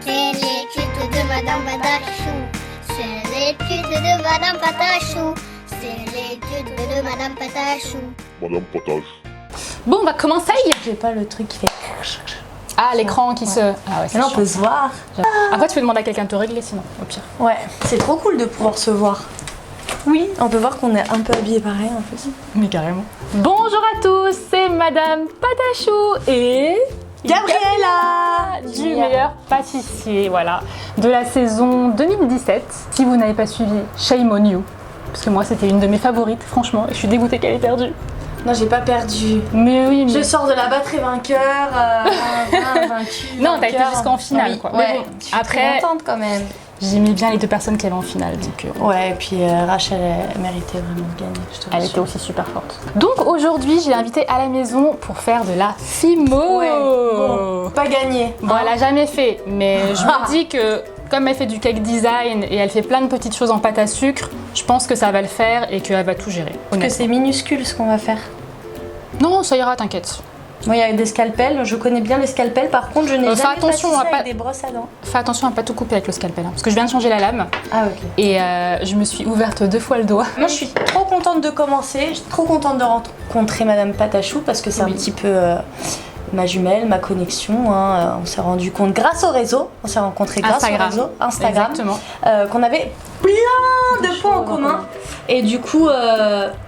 C'est l'étude de Madame Patachou. C'est l'étude de Madame Patachou. C'est l'étude de Madame Patachou. Madame Potage. Bon, on va commencer. J'ai pas le truc qui fait. Ah, l'écran qui se... Ah ouais, c'est Là, on chiant. peut se voir. Après, tu peux demander à quelqu'un de te régler sinon, au pire. Ouais, c'est trop cool de pouvoir se voir. Oui, on peut voir qu'on est un peu habillés pareil en fait. Mais carrément. Bonjour à tous, c'est Madame Patachou et... Gabriella du meilleur pâtissier, voilà, de la saison 2017. Si vous n'avez pas suivi, shame on you. Parce que moi, c'était une de mes favorites, franchement, et je suis dégoûtée qu'elle ait perdu. Non, j'ai pas perdu. Mais oui, mais... Je sors de là-bas très vainqueur, vaincu. Non, t'as été vainqueur. jusqu'en finale, Oui, quoi. Ouais, Mais bon, je suis après- très contente quand même. J'aimais bien les deux personnes qui avaient en finale, donc... Ouais, et puis Rachel, elle méritait vraiment de gagner. Je te Elle rassure. était aussi super forte. Donc aujourd'hui, j'ai invité à la maison pour faire de la fimo. Ouais, bon, pas gagné. Bon, elle a jamais fait, mais je me dis que comme elle fait du cake design et elle fait plein de petites choses en pâte à sucre, je pense que ça va le faire et qu'elle va tout gérer. Parce que honnêtement. c'est minuscule ce qu'on va faire. Non, ça ira, t'inquiète. Moi, il y a des scalpels, je connais bien les scalpels, par contre, je n'ai Fais jamais attention pâtissé à pas- avec des brosses à dents. Fais attention à pas tout couper avec le scalpel, hein, parce que je viens de changer la lame Ah, ok. et je me suis ouverte 2 fois le doigt. Moi, je suis trop contente de commencer, je suis trop contente de rencontrer Madame Patachou parce que c'est un petit peu ma jumelle, ma connexion. Hein. On s'est rendu compte grâce au réseau, on s'est rencontrés grâce Instagram. au réseau Instagram, Exactement. qu'on avait plein de points en commun. Et du coup,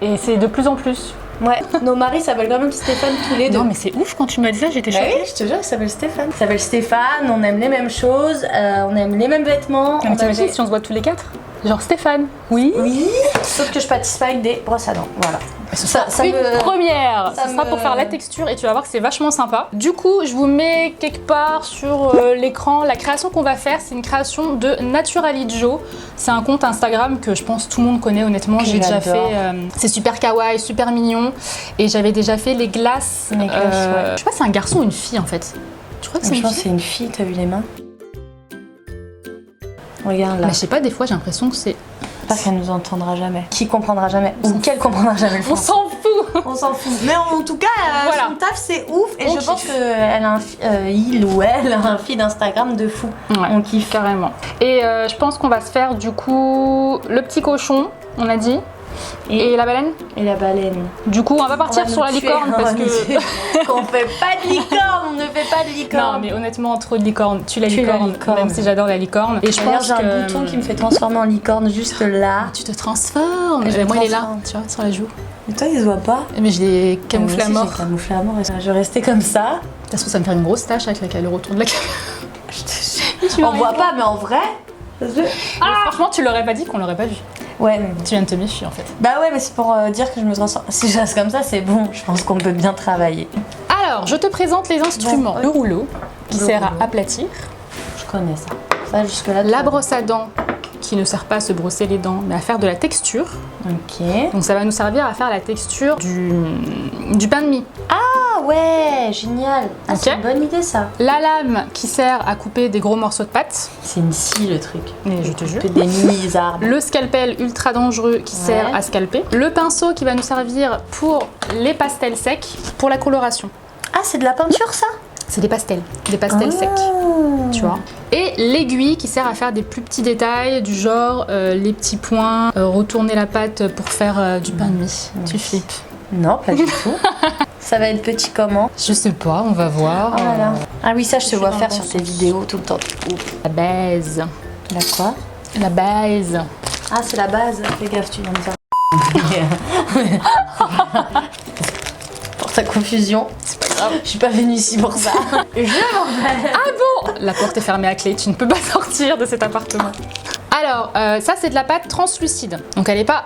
Et c'est de plus en plus. ouais, nos maris s'appellent quand même Stéphane tous les deux. Non, mais c'est ouf quand tu m'as dit ça, j'étais Bah choquée. oui, je te jure, il s'appelle Stéphane. Il s'appelle Stéphane, on aime les mêmes choses, on aime les mêmes vêtements. Mais on t'imagines avait- si on se voit tous les 4? Genre Stéphane. Oui. Oui, sauf que je pâtisse pas avec des brosses à dents. Voilà. Ça Une me- première, ça ce sera me- pour faire la texture et tu vas voir que c'est vachement sympa. Du coup, je vous mets quelque part sur l'écran. La création qu'on va faire, c'est une création de Naturally Joe. C'est un compte Instagram que je pense tout le monde connaît honnêtement. Que J'ai déjà j'adore. fait. C'est super kawaii, super mignon. Et j'avais déjà fait les glaces. Les glaces, ouais. Je sais pas si c'est un garçon ou une fille en fait. Tu crois que c'est Je une pense que fille? c'est une fille, t'as vu les mains? Regarde là. Mais je sais pas, des fois j'ai l'impression que c'est. Pas qu'elle nous entendra jamais. Qui comprendra jamais? Ou qu'elle comprendra jamais le On français. s'en fout! On s'en fout. Mais en tout cas, Voilà. son taf c'est ouf. Et On je pense kiffe. qu'elle a il ou elle a un feed Instagram de fou. Ouais, On kiffe. carrément. Et je pense qu'on va se faire du coup le petit cochon, on a dit. Et la baleine? Et la baleine. Du coup, on va partir On va sur nous la tuer, licorne on parce va nous que. tuer. On fait pas de licorne, on ne fait pas de licorne. Non, mais honnêtement, trop de licorne. Tue la Tue la licorne, licorne. même si j'adore la licorne. Et je D'ailleurs, pense j'ai que. un bouton qui me fait transformer en licorne juste là. Tu te transformes. Je me Moi, il est là, transforme. tu vois, sur la joue. Mais toi, il se voit pas. Mais je l'ai camouflé à Moi aussi, mort. j'ai camouflé à mort. Je vais rester comme ça. Parce que ça me fait une grosse tache avec laquelle le retour de la caméra. On voit pas, mais en vrai. Franchement, tu l'aurais pas dit qu'on l'aurait pas vu. Ouais, mais bon. Tu viens de te méfier en fait. Bah ouais, mais c'est pour dire que je me transforme. Si je reste comme ça, c'est bon. Je pense qu'on peut bien travailler. Alors, je te présente les instruments. Bon. Le rouleau, qui Le sert à rouleau. aplatir. Je connais ça. Ça, jusque-là. La brosse à dents, qui ne sert pas à se brosser les dents, mais à faire de la texture. Ok. Donc ça va nous servir à faire la texture du pain de mie. Ah ouais, génial. Ah, Ok. c'est une bonne idée ça. La lame qui sert à couper des gros morceaux de pâte. C'est une scie le truc. Mais je te jure. Que des mini-arbres. Le scalpel ultra dangereux qui sert à scalper. Le pinceau qui va nous servir pour les pastels secs, pour la coloration. Ah, c'est de la peinture ça? C'est des pastels secs, tu vois. Et l'aiguille qui sert à faire des plus petits détails, du genre les petits points, retourner la pâte pour faire du pain de mie. Tu flippes. Non, pas du tout. Ça va être petit comment? Je sais pas, on va voir. Oh là là. Ah oui, ça je te vois dans faire le sur bon tes sens. vidéos tout le temps. La base. La quoi? La base. Ah, c'est la base. Fais gaffe, tu viens de dire. Pour ta confusion. C'est pas grave. Je suis pas venue ici pour ça. Je m'en vais. Ah bon? La porte est fermée à clé, tu ne peux pas sortir de cet appartement. Alors, ça c'est de la pâte translucide. Donc elle n'est pas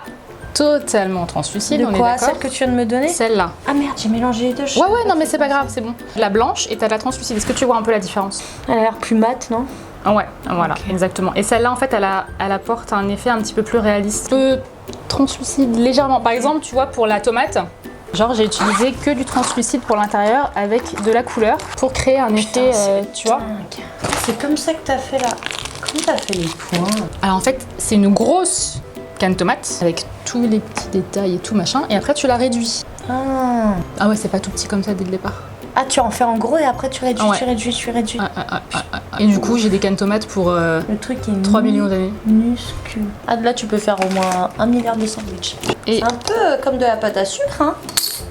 totalement translucide, De on est quoi? d'accord? Celle que tu viens de me donner? Celle-là. Ah merde, j'ai mélangé les deux. je Ouais, sais ouais, pas non mais si c'est pas grave, c'est bon. La blanche et t'as la translucide. Est-ce que tu vois un peu la différence? Elle a l'air plus mate, non? Ah ouais, voilà, Ok. exactement. Et celle-là, en fait, elle apporte un effet un petit peu plus réaliste. Peu translucide, légèrement. Par exemple, tu vois, pour la tomate, genre j'ai utilisé que du translucide pour l'intérieur avec de la couleur pour créer un effet, tu vois. C'est comme ça que t'as fait là. Comment t'as fait les points? Alors en fait, c'est une grosse canne tomate avec tous les petits détails et tout machin. Et après, tu la réduis. Ah. Ah ouais, c'est pas tout petit comme ça dès le départ. Ah, tu en fais en gros et après tu réduis, Ouais. tu réduis, tu réduis. Ouais. Et du coup, j'ai des cannes tomates pour Le truc est 3 millions d'années. minuscule. Ah, là, tu peux faire au moins 1 milliard de sandwichs. Et C'est un peu comme de la pâte à sucre, hein.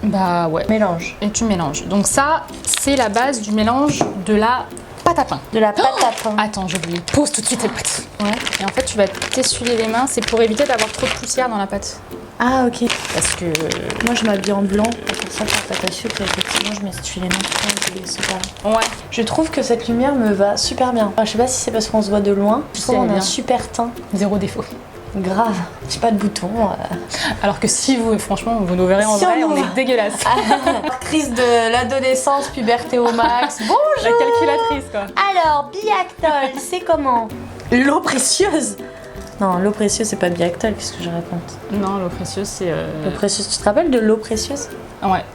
bah ouais. Mélange. Et tu mélanges. Donc ça, c'est la base du mélange de la pâte à pain. De la pâte à pain. Attends, j'ai oublié. Pose tout de suite les pâtes. Ouais. Et en fait, tu vas t'essuyer les mains. C'est pour éviter d'avoir trop de poussière dans la pâte. Ah, ok. Parce que Moi, je m'habille en blanc pour faire ça pour la pâte à sucre. Et effectivement, je m'essuie les mains. C'est pas... ouais. Je trouve que cette lumière me va super bien. Enfin, je sais pas si c'est parce qu'on se voit de loin. Je trouve elle est qu'on a un bien. super teint. Zéro défaut. Grave. J'ai pas de boutons. Alors que si vous, franchement, vous nous verrez en Si vrai, on on nous est voit. dégueulasse. Crise de l'adolescence, puberté au max. La Bonjour. calculatrice, quoi. Alors, Biactol, c'est comment? L'eau précieuse. Non, l'eau précieuse, c'est pas Biactol, qu'est-ce que je raconte? Non, l'eau précieuse, c'est... L'eau précieuse, tu te rappelles de l'eau précieuse? Ouais,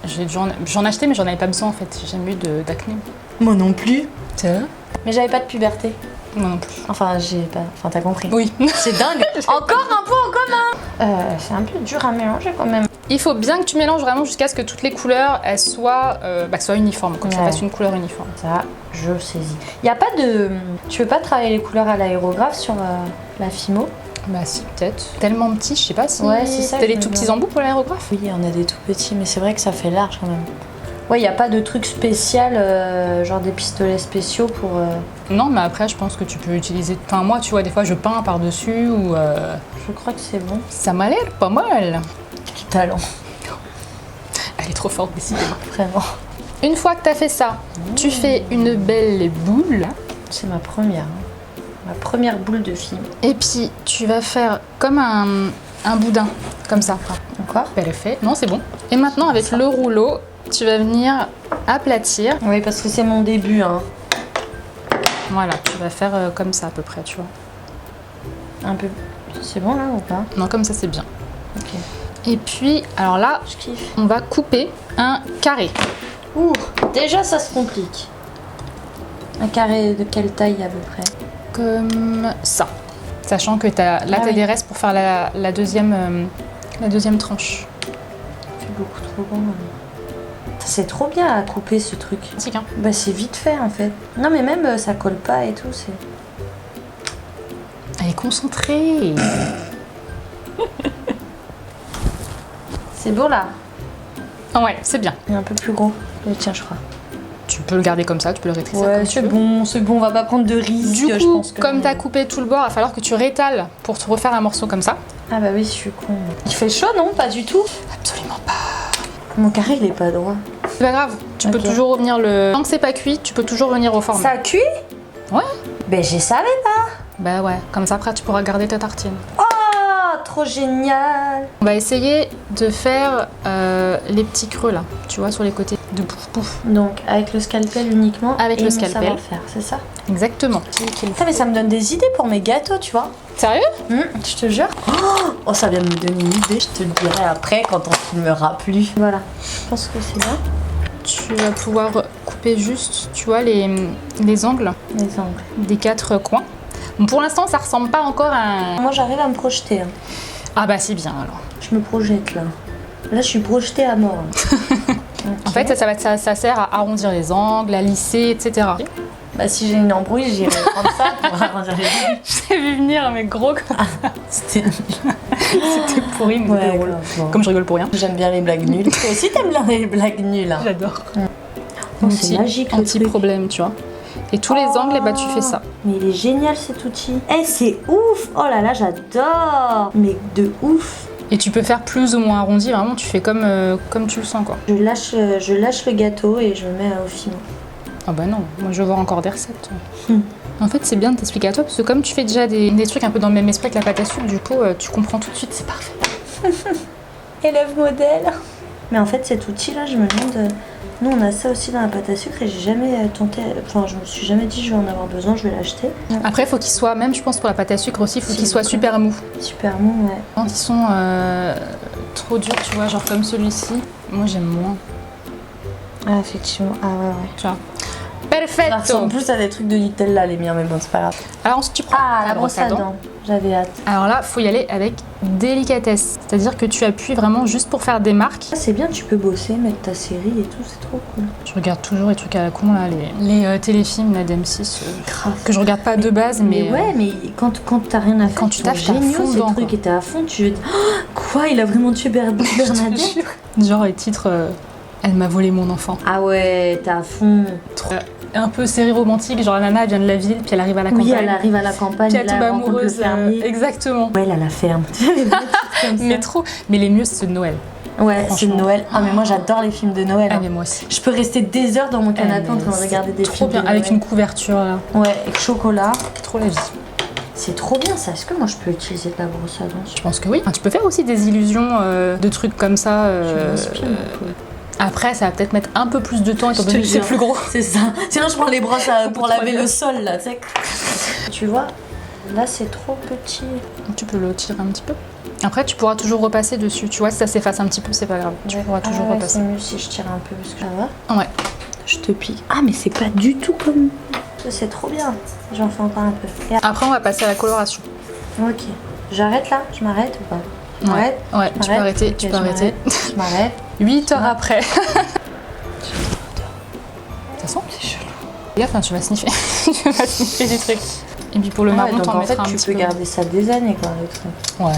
j'en ai acheté, mais j'en avais pas besoin, en fait. J'ai jamais eu d'acné. Moi non plus. C'est Mais j'avais pas de puberté. Moi non plus. Enfin, j'ai pas... Enfin, t'as compris. Oui. C'est dingue. Encore un point en commun. C'est un peu dur à mélanger quand même. Il faut bien que tu mélanges vraiment jusqu'à ce que toutes les couleurs, elles soient, soient uniformes, comme ça Ouais. fasse une couleur uniforme. Ça, je saisis. Y a pas de... Tu veux pas travailler les couleurs à l'aérographe sur la Fimo? Bah si, peut-être. Tellement petit, je sais pas si... Ouais, c'est ça, T'as je les me tout petits demande. embouts pour l'aérographe? Oui, on a des tout petits, mais c'est vrai que ça fait large quand même. Ouais, y a pas de truc spécial, genre des pistolets spéciaux pour... Non, mais après, je pense que tu peux utiliser... Enfin, moi, tu vois, des fois, je peins par-dessus ou... Je crois que c'est bon. Ça m'a l'air pas mal. Quel talent, Elle est trop forte, décidément. vraiment. Une fois que t'as fait ça, tu fais une belle boule. C'est ma première. Hein. Ma première boule de film. Et puis, tu vas faire comme un boudin, comme ça. Encore? Parfait. Non, c'est bon. Et maintenant, avec le rouleau, tu vas venir aplatir. Oui, parce que c'est mon début, hein. Voilà, tu vas faire comme ça à peu près, tu vois. Un peu... C'est bon, là, ou pas? Non, comme ça, c'est bien. Ok. Et puis, alors là, Je kiffe. on va couper un carré. Ouh, déjà, ça se complique. Un carré de quelle taille, à peu près? Comme ça. Sachant que là, Ah t'as oui. des restes pour faire la deuxième tranche. C'est beaucoup trop grand. C'est trop bien à couper, ce truc. C'est bien. Bah, c'est vite fait, en fait. Non, mais même, ça colle pas et tout, c'est... Elle est concentrée. C'est beau, là. Ouais, c'est bien. Il est un peu plus gros. Le tien, je crois. Tu peux le garder comme ça, tu peux le rétrécir Ouais, comme tu c'est veux. bon, on va pas prendre de risques. Du je coup, pense que... comme t'as coupé tout le bord, il va falloir que tu rétales pour te refaire un morceau comme ça. Ah bah oui, je suis con. Il fait chaud, non? Pas du tout. Absolument pas. Mon carré, il est pas droit. C'est pas grave, tu peux Ok. toujours revenir le... Tant que c'est pas cuit, tu peux toujours venir au format. Ça cuit? Ouais. Ben, je savais pas. Bah ouais, comme ça après tu pourras garder ta tartine. Oh, trop génial. On va essayer de faire les petits creux là, tu vois, sur les côtés. De pouf pouf. Donc, avec le scalpel uniquement. Avec et le mon scalpel. savoir-faire, c'est ça? Exactement. Putain, mais ça me donne des idées pour mes gâteaux, tu vois. Sérieux? Je te jure. Oh, ça vient de me donner une idée. Je te le dirai après quand on filmera plus. Voilà. Je pense que c'est bien. Tu vas pouvoir couper juste, tu vois, les angles Les angles. des 4 coins. Bon, pour l'instant, ça ressemble pas encore à un... Moi, j'arrive à me projeter. Hein. Ah bah c'est bien alors. Je me projette là. Là, je suis projetée à mort. En fait, ça sert à arrondir les angles, à lisser, etc. Bah, si j'ai une embrouille, j'irai prendre ça pour arrondir les angles. Je t'ai vu venir, mais gros comme ça. C'était C'était pourri, mais c'était drôle. bon. Comme je rigole pour rien. J'aime bien les blagues nulles. Toi aussi, t'aimes bien les blagues nulles. Hein. J'adore. Oh, c'est magique le truc. Anti-problème, tu vois. Et tous les angles, bah, tu fais ça. Mais il est génial cet outil. Eh, c'est ouf. Oh là là, j'adore. Mais de ouf. Et tu peux faire plus ou moins arrondi, vraiment, tu fais comme tu le sens, quoi. Je lâche le gâteau et je le mets au fino. Ah bah non, moi je veux voir encore des recettes. En fait, c'est bien de t'expliquer à toi, parce que comme tu fais déjà des trucs un peu dans le même esprit que la pâte à sucre, du coup, tu comprends tout de suite, c'est parfait. Élève modèle. Mais en fait, cet outil-là, je me demande... Nous, on a ça aussi dans la pâte à sucre et j'ai jamais tenté... Enfin, je me suis jamais dit je vais en avoir besoin, je vais l'acheter. Après, il faut qu'il soit, même je pense pour la pâte à sucre aussi, il faut qu'il soit super mou. Super mou, ouais. Quand ils sont trop durs, tu vois, genre comme celui-ci, moi j'aime moins. Ah, effectivement. Ah, ouais, ouais. Tu vois. Perfetto. Ça ressemble plus à des trucs de Nutella, les miens, mais bon, c'est pas grave. Alors ensuite tu prends Ah, ta la brosse à dents. J'avais hâte. Alors là, faut y aller avec délicatesse. C'est-à-dire que tu appuies vraiment juste pour faire des marques. C'est bien, tu peux bosser, mettre ta série et tout, c'est trop cool. Je regarde toujours les trucs à la con, là, les téléfilms là, d'M6, que je regarde pas de base, mais... ouais, mais quand t'as rien à faire, quand tu taffes, t'es à géniaux, fond ces dedans, trucs, quoi. et t'es à fond, tu... Oh, quoi, il a vraiment tué Bernadette? Genre les titres, elle m'a volé mon enfant. Ah ouais, t'es à fond. Un peu série romantique, genre la nana elle vient de la ville, puis elle arrive à la campagne. Oui, elle arrive à la campagne, puis elle là, tombe elle rencontre le amoureuse, fermier. exactement. Ouais, elle a la ferme. Mais trop. Mais les mieux, c'est ceux de Noël. Ouais, c'est de Franchement. Noël. Ah, mais moi j'adore les films de Noël. Ah, hein. mais moi aussi. Je peux rester des heures dans mon canapé en train de regarder des trop films bien, de avec Noël. une couverture là. Ouais, avec chocolat. Trop la vie. C'est trop bien ça. Est-ce que moi je peux utiliser de la brosse à dents? Je pense que oui. Enfin, tu peux faire aussi des illusions de trucs comme ça. Je m'inspire un peu. Après, ça va peut-être mettre un peu plus de temps étant Je te donné que c'est jure. plus gros. C'est ça. Sinon, je prends les brosses pour laver le sol, là, tu sais. Tu vois, là, c'est trop petit. Tu peux le tirer un petit peu. Après, tu pourras toujours repasser dessus. Tu vois, si ça s'efface un petit peu, c'est pas grave. Tu pourras toujours repasser. C'est mieux si je tire un peu, parce que ça va. Ouais. Je te pique. Ah, mais c'est pas du tout comme... Ça, c'est trop bien. J'en fais encore un peu. Et Après, on va passer à la coloration. ok. J'arrête là? Je m'arrête ou pas? Ouais, M'arrête ouais, tu peux m'arrête arrêter, Ok, tu peux je arrêter. m'arrête. Je m'arrête. 8 heures Ah. après. Ça sent? C'est chelou. Fais gaffe, hein, tu vas sniffer. Tu vas sniffer des trucs. Et puis pour le Ah ouais, marron, donc t'en en fait, mettras un tu petit peux peu. garder ça des années, quoi, le truc. Ouais.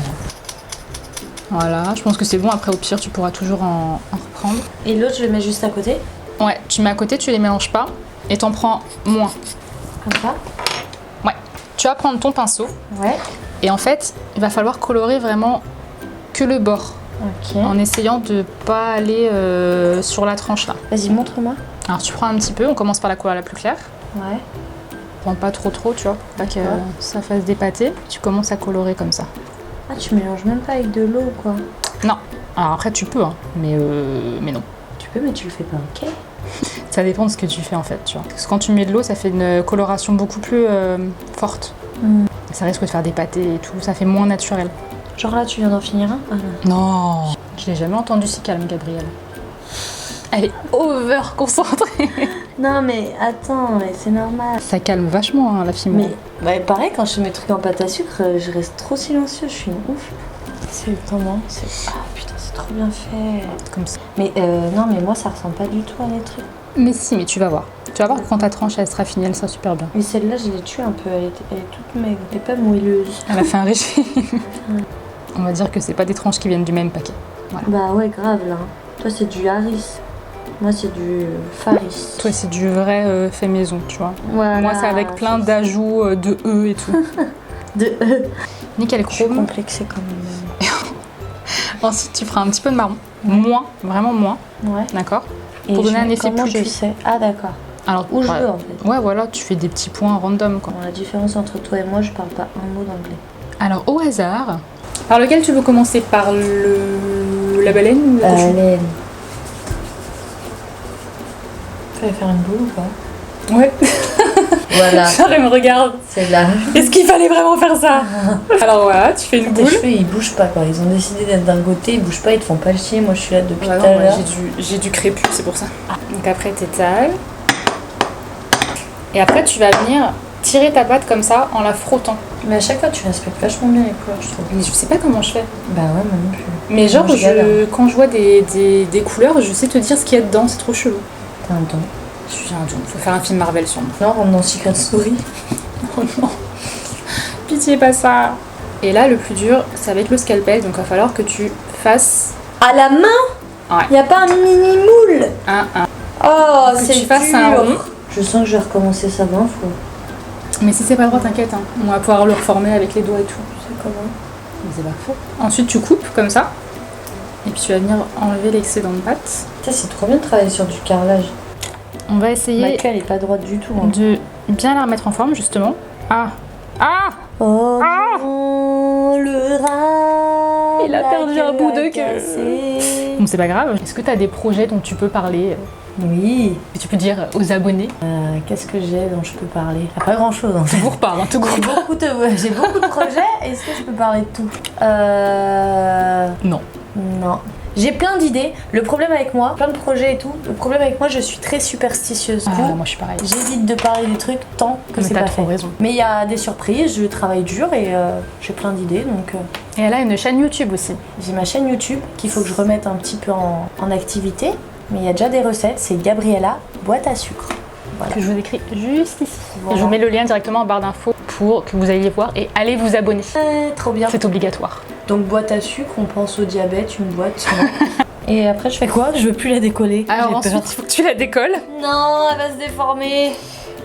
Voilà, je pense que c'est bon. Après, au pire, tu pourras toujours en reprendre. Et l'autre, je le mets juste à côté, Ouais, tu mets à côté, tu les mélanges pas et t'en prends moins. comme ça. Ouais. Tu vas prendre ton pinceau Ouais. et en fait, il va falloir colorer vraiment que le bord Ok. en essayant de pas aller sur la tranche là. Vas-y, montre-moi. Alors, tu prends un petit peu, on commence par la couleur la plus claire. Ouais. Prends pas trop, tu vois, pour pas que ça fasse des pâtés. Tu commences à colorer comme ça. Ah, tu mélanges même pas avec de l'eau, quoi. Non. Alors après, tu peux, hein, mais non. Tu peux, mais tu le fais pas, ok. Ça dépend de ce que tu fais en fait, tu vois. Parce que quand tu mets de l'eau, ça fait une coloration beaucoup plus forte. Mm. Ça risque de faire des pâtés et tout, ça fait moins naturel. Genre là, tu viens d'en finir un? Ah non. Non. Je l'ai jamais entendu si calme, Gabrielle. Elle est over concentrée. Non, mais attends, mais c'est normal. Ça calme vachement hein, la fille. Mais bah, pareil, quand je fais mes trucs en pâte à sucre, je reste trop silencieux, je suis une ouf. C'est comment? Ah putain, c'est trop bien fait. Comme ça. Mais non, mais moi, ça ressemble pas du tout à des trucs. Mais si, mais tu vas voir. Tu vas voir que quand ta tranche elle sera finie, elle sera super bien. Mais celle-là, je l'ai tuée un peu, elle est toute maigre, elle est pas moelleuse. Elle a fait un régime. On va dire que c'est pas des tranches qui viennent du même paquet. Bah ouais, grave là. Toi, c'est du Harris. Moi, c'est du Faris. Toi, c'est du vrai fait maison, tu vois. Voilà, Moi, c'est avec plein d'ajouts de E et tout. de Nickel Je suis chrome. complexée quand même. Ensuite, tu feras un petit peu de marron. Moins, vraiment moins, Ouais. d'accord. Et Pour donner je- un effet comment plus je cuit. sais? Ah d'accord. Alors, Où je ouais. veux en fait. Ouais, voilà, tu fais des petits points random, quoi. Bon, la différence entre toi et moi, je parle pas un mot d'anglais. Alors, au hasard, par lequel tu veux commencer? Par la baleine ou le cochon? Allez. Fallait faire une boule ou pas? Ouais. Voilà, Genre, il me regarde. c'est là. Est-ce qu'il fallait vraiment faire ça? Alors voilà, tu fais une Tes boule. cheveux, ils bougent pas quoi. Ils ont décidé d'être d'un côté, ils bougent pas, ils te font pas le chier. Moi, je suis là depuis tout à l'heure. j'ai du crépus, c'est pour ça. Donc après, t'étales. Et après, tu vas venir tirer ta pâte comme ça en la frottant. Mais à chaque fois, tu respectes vachement bien les couleurs, je trouve. Mais je sais pas comment je fais. Bah ouais, moi non plus. Mais genre, Moi, je galère. quand je vois des couleurs, je sais te dire ce qu'il y a dedans, c'est trop chelou. T'as un don. Je suis un don. Faut faire un film Marvel sur moi. Non, on rentre dans Secret Story. Oh non. Pitié, pas ça. Et là, le plus dur, ça va être le scalpel, donc il va falloir que tu fasses À la main? Ouais. Y a pas un mini moule? un. Oh, Que c'est tu fasses dur. un rond. Je sens que je vais recommencer ça 20 fois. Mais si c'est pas droit, t'inquiète, hein. On va pouvoir le reformer avec les doigts et tout. Tu sais comment? Mais c'est parfait. Ensuite, tu coupes comme ça. Et puis tu vas venir enlever l'excédent de pâte. Ça, c'est trop bien de travailler sur du carrelage. On va Ma essayer queue, elle est pas droite du tout. Hein. de bien la remettre en forme, justement. Ah! Ah! Oh Ah non, le rat. Il a la perdu un bout de queue. cassé. Bon, c'est pas grave. Est-ce que tu as des projets dont tu peux parler? Oui. Que tu peux dire aux abonnés? Qu'est-ce que j'ai dont je peux parler? Pas grand chose. En fait. Tout vous reparle, hein, tout J'ai groupe. j'ai beaucoup de projets. Est-ce que je peux parler de tout? Non. Non. J'ai plein d'idées. Le problème avec moi, plein de projets et tout. Le problème avec moi, je suis très superstitieuse. Du Ah, coup, moi, je suis pareil. j'évite de parler des trucs tant que Mais c'est t'as pas trop fait. raison. Mais il y a des surprises. Je travaille dur et j'ai plein d'idées. Donc Et elle a une chaîne YouTube aussi. J'ai ma chaîne YouTube qu'il faut que je remette un petit peu en activité. Mais il y a déjà des recettes, c'est Gabriella boîte à sucre. Voilà. Que je vous écris juste ici. Voilà. Je vous mets le lien directement en barre d'infos pour que vous alliez voir et allez vous abonner. Trop bien. C'est obligatoire. Donc boîte à sucre, on pense au diabète, une boîte. Et après je fais quoi? Je veux plus la décoller. Alors J'ai ensuite, peur. il faut que tu la décolles. Non, elle va se déformer.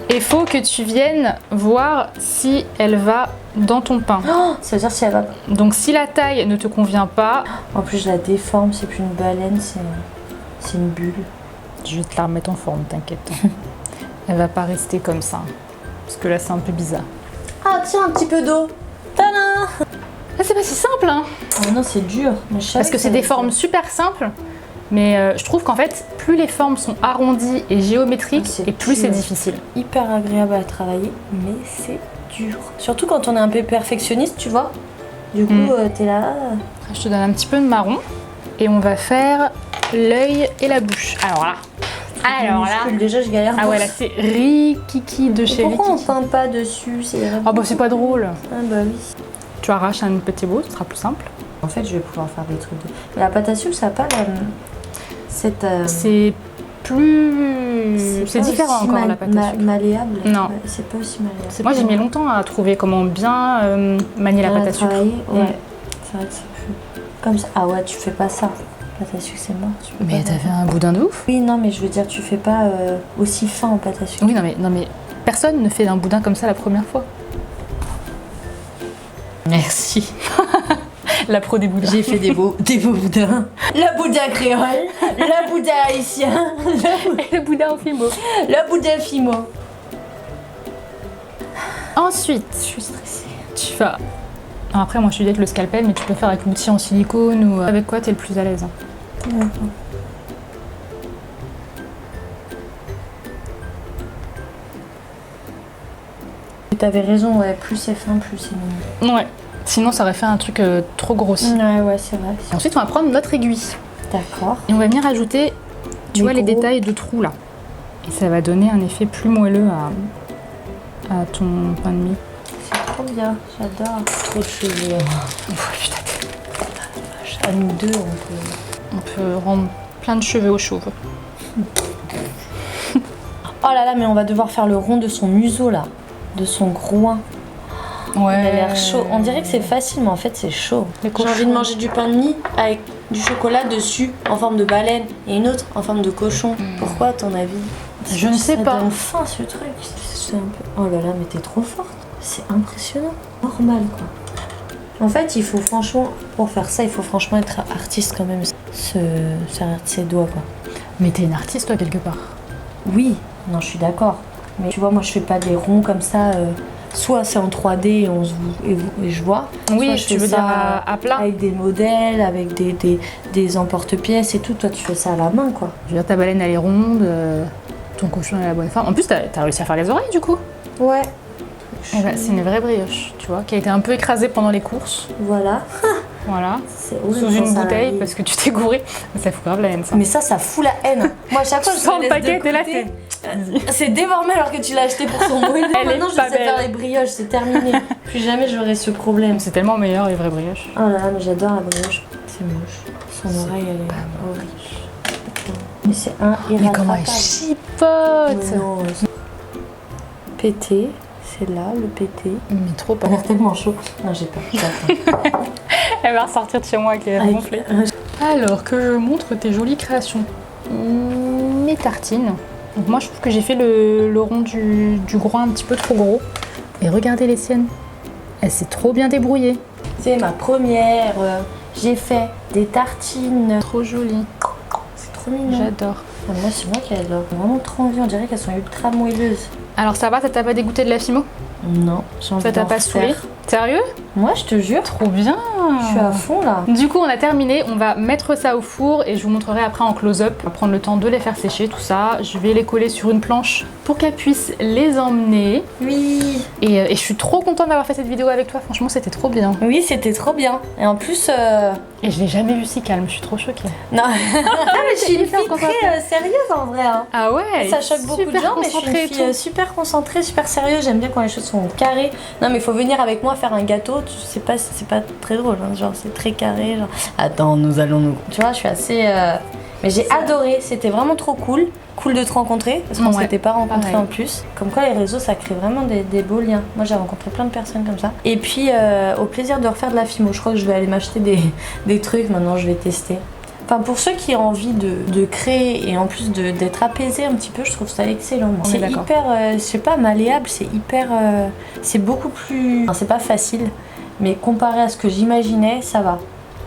Et il faut que tu viennes voir si elle va dans ton pain. Oh, ça veut dire si elle va. Donc si la taille ne te convient pas, En plus je la déforme, c'est plus une baleine, c'est une bulle. je vais te la remettre en forme, t'inquiète. Elle va pas rester comme ça. Parce que là c'est un peu bizarre. Ah tiens, un petit peu d'eau. Tadam! Ah, c'est pas si simple hein. Oh non, c'est dur. Mais je savais Parce que ça c'est allait des être formes super simples. Mais je trouve qu'en fait, plus les formes sont arrondies et géométriques, Ah, c'est et plus c'est dur. difficile. hyper agréable à travailler, mais c'est dur. Surtout quand on est un peu perfectionniste, tu vois. Du coup, t'es là. Je te donne un petit peu de marron. Et on va faire l'œil et la bouche. Alors là. Minuscule. Déjà, je galère. Ah ouais, là c'est Rikiki de Et chez pourquoi on Rikiki. peint pas dessus? Ah bah c'est pas drôle. Ah bah oui. Tu arraches un petit bout, ce sera plus simple. En fait, je vais pouvoir faire des trucs. Mais la pâte à sucre, ça a pas cette. C'est plus... C'est pas différent aussi encore la pâte à sucre. malléable. Non. Ouais, c'est pas aussi malléable. Moi j'ai mis longtemps à trouver comment bien manier la Bien pâte à sucre. travailler, ouais. Mm. C'est vrai que c'est plus. Comme ça. Ah ouais, tu fais pas ça. Pâte à sucre, c'est mort. Tu peux Mais pas t'as faire. fait un boudin de ouf. Oui, non, mais je veux dire, tu fais pas aussi fin en pâte à sucre. Oui, non mais personne ne fait un boudin comme ça la première fois. Merci. La pro des boudins. J'ai fait des beaux boudins. Le boudin créole, le boudin haïtien, Le boudin au fimo. le boudin fimo. Ensuite, je suis stressée. Tu vas... Alors après, moi je suis avec le scalpel, mais tu peux faire avec l'outil en silicone ou avec quoi t'es le plus à l'aise. T'avais raison, ouais, plus c'est fin, plus c'est mignon. Ouais. Sinon, ça aurait fait un truc trop grossi. Ouais, c'est vrai. Et ensuite, on va prendre notre aiguille. D'accord. Et on va venir ajouter, tu Les vois, les gros. détails de trous là. Et ça va donner un effet plus moelleux à ton pain de mie. C'est trop bien, j'adore. Trop de cheveux. Oh, putain. À nous deux, On peut rendre plein de cheveux aux chauves. Oh là là, mais on va devoir faire le rond de son museau là. De son groin. Ouais. Il a l'air chaud. On dirait que c'est facile, mais en fait c'est chaud. Les J'ai envie de manger du pain de mie avec du chocolat dessus en forme de baleine et une autre en forme de cochon. Pourquoi à ton avis? Je ne sais Ça pas. donne faim ce truc. C'est un peu... Oh là là, mais t'es trop forte. C'est impressionnant. Normal quoi. En fait, il faut franchement, pour faire ça, il faut franchement être artiste quand même. S'arrêter ses doigts quoi. Mais t'es une artiste toi quelque part. Oui, non, je suis d'accord. Mais tu vois, moi je fais pas des ronds comme ça. Soit c'est en 3D et, et je vois. Oui, soit je tu fais veux ça dire à plat. avec des modèles, avec des emporte-pièces et tout. Toi, tu fais ça à la main, quoi. Je veux dire, ta baleine elle est ronde, ton cochon elle a la bonne forme. En plus, t'as réussi à faire les oreilles du coup. Ouais. Eh ben, c'est une vraie brioche, tu vois, qui a été un peu écrasée pendant les courses. Voilà. Voilà. C'est Sous horrible quand une ça bouteille arrive. parce que tu t'es gouré. Ça fout grave la haine ça. Mais ça fout la haine. Moi, à chaque fois, Tu je sens me le laisse paquet, de t'es là, côté. C'est dévormé alors que tu l'as acheté pour son moelleux. Elle est Maintenant, je pas sais faire belle. les brioches, c'est terminé. Plus jamais j'aurai ce problème. C'est tellement meilleur les vraies brioches. Oh là là, mais j'adore la brioche. C'est moche. Son oreille, elle est horrible. Mais c'est un Mais comment elle irrattrapable. chipote. Mais non, pété, c'est là le pété. Mais trop T'as pas. l'air tellement chaud. Non, j'ai peur. J'attends. Elle va ressortir de chez moi avec les lèvres gonflées. Alors que je montre tes jolies créations. Mes tartines. Donc moi je trouve que j'ai fait le rond du groin un petit peu trop gros. Et regardez les siennes. Elle s'est trop bien débrouillée. C'est ma première. J'ai fait des tartines. Trop jolie. C'est trop mignon. J'adore. Ah, moi, c'est moi qui adore. Vraiment trop envie. On dirait qu'elles sont ultra moelleuses. Alors ça va, ça t'a pas dégoûté de la fimo? Non, j'ai envie Ça t'a d'en pas saoulé? refaire. Sérieux? Moi, je te jure, Trop bien. je suis à fond là. Du coup, on a terminé. On va mettre ça au four et je vous montrerai après en close-up. On va prendre le temps de les faire sécher, tout ça. Je vais les coller sur une planche pour qu'elles puissent les emmener. Oui. Et je suis trop contente d'avoir fait cette vidéo avec toi. Franchement, c'était trop bien. Oui, c'était trop bien. Et en plus, Et je l'ai jamais vu si calme. Je suis trop choquée. non. mais je suis une hyper fille concentrée. très sérieuse en vrai. Hein. Ah ouais. Ça choque beaucoup de super gens, mais je suis concentrée une et fille tout. super concentrée, super sérieuse. J'aime bien quand les choses sont carrées. Non, mais il faut venir avec moi faire un gâteau. c'est pas très drôle, hein, genre c'est très carré, genre attends, nous allons nous. Tu vois, je suis assez. Mais j'ai adoré, c'était vraiment trop cool. Cool de te rencontrer, parce qu'on s'était pas rencontrés en plus. Comme quoi les réseaux ça crée vraiment des beaux liens. Moi j'ai rencontré plein de personnes comme ça. Et puis au plaisir de refaire de la fimo, je crois que je vais aller m'acheter des trucs, maintenant je vais tester. Enfin, pour ceux qui ont envie de créer et en plus d'être apaisé un petit peu, je trouve ça excellent. C'est hyper, je sais pas, malléable, c'est hyper. C'est beaucoup plus. Enfin, c'est pas facile, mais comparé à ce que j'imaginais, ça va.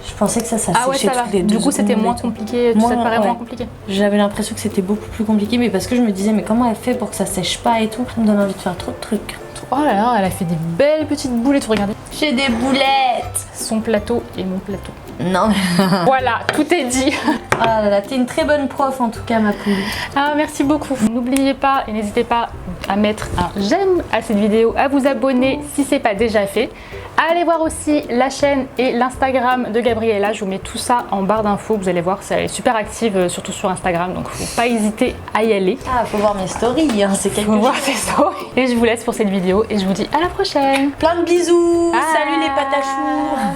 Je pensais que ça séchait toutes les 2 Du coup, c'était moins compliqué, ça te paraît moins compliqué. J'avais l'impression que c'était beaucoup plus compliqué, mais parce que je me disais, mais comment elle fait pour que ça sèche pas et tout. Ça me donne envie de faire trop de trucs. Oh là là, elle a fait des belles petites boulettes, regardez. J'ai des boulettes. Son plateau et mon plateau. Non. Voilà, tout est dit. Ah là là, t'es une très bonne prof en tout cas, ma poule. Ah, merci beaucoup. N'oubliez pas et n'hésitez pas à mettre un j'aime à cette vidéo, à vous abonner si c'est pas déjà fait. Allez voir aussi la chaîne et l'Instagram de Gabriella. Je vous mets tout ça en barre d'infos. Vous allez voir, elle est super active, surtout sur Instagram. Donc, faut pas hésiter à y aller. Ah, faut voir mes stories, hein, c'est quelque chose. Faut voir ses stories. Et je vous laisse pour cette vidéo et je vous dis à la prochaine. Plein de bisous. Salut les patachous.